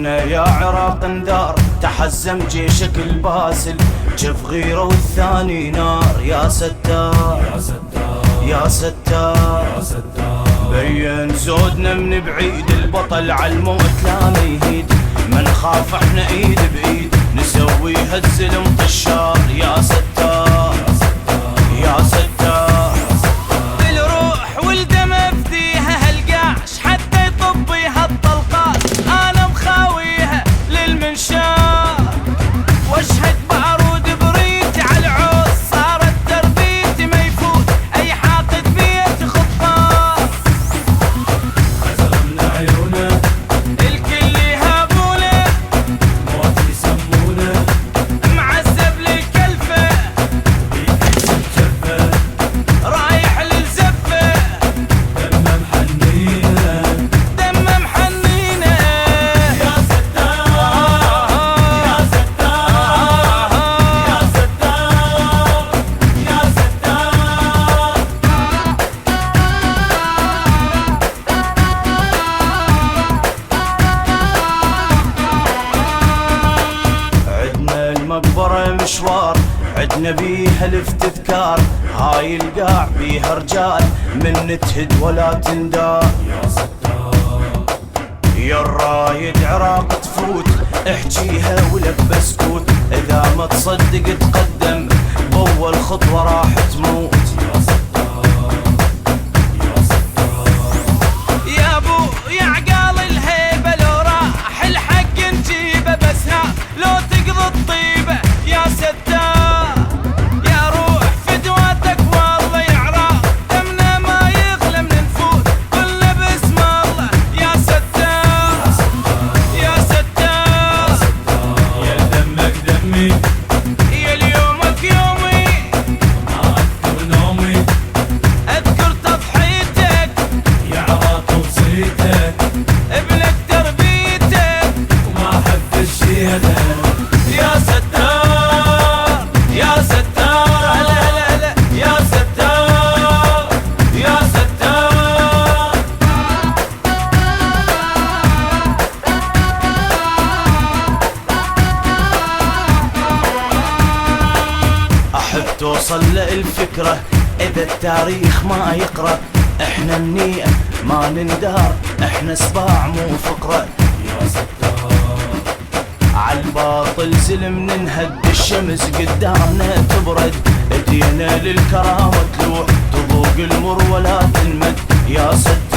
عنا يا عراق انذار، تحزم جيشك الباسل، جف غيره والثاني نار. يا ستار يا ستار يا ستار يا ستار، بين زودنا من بعيد، البطل عالموت لا ميهيد، ما نخاف احنا ايد بايد، نسويها الزلم طشار. يا ستار يا ستار، بالروح والدم افديها هالقاش، حتى يطبيها الطلقات انا مخاويها للمنشار، واشهد بارود بريت على العوز، صارت تربيتي ما يفوت اي حاقد بيت خطار. عزمنا عيونه الكل يهابونه، موت يسمونه، معذب للكلفه، بيكيس الجفه، رايح للزفه، دمه محنينه، دمه محنينه. يا ستار يا ستار يا ستار يا ستار. عدنا المقبرة مشوار، عدنا بيها الافتذكار، هاي القاع بيها رجال من تهد ولا تندار. يا ستار يا الرايد عراق تفوت، احجيها ولك بسكوت، اذا ما تصدق تقدم بأول خطوة راح تموت. يا ستار يا ستار. يا ابو يا عقال الهيبه، لو راح الحق نجيبه، بس ها لو تقضي الطيبه. يا ستار يا روح فدواتك والله، يا عراق دمنا ما يغلى من نفوت كله باسم الله. يا ستار يا ستار، يا دمك دمي يا اليومك يومي، ما اذكر نومي، اذكر تضحيتك، يا عراق وصيتك، ابنك تربيتك، وما احب الشيله. يا ستار يا ستار، لا لا لا يا ستار يا ستار. احب توصل للفكرة اذا التاريخ ما يقرأ، احنا منيئة ما نندار، احنا سباع مو فقرة. يا ستار عالباطل زلم ننهد، الشمس قدامنا تبرد، ايدينا للكرامة تلوح، تذوق المر ولا تنمد. يا ستار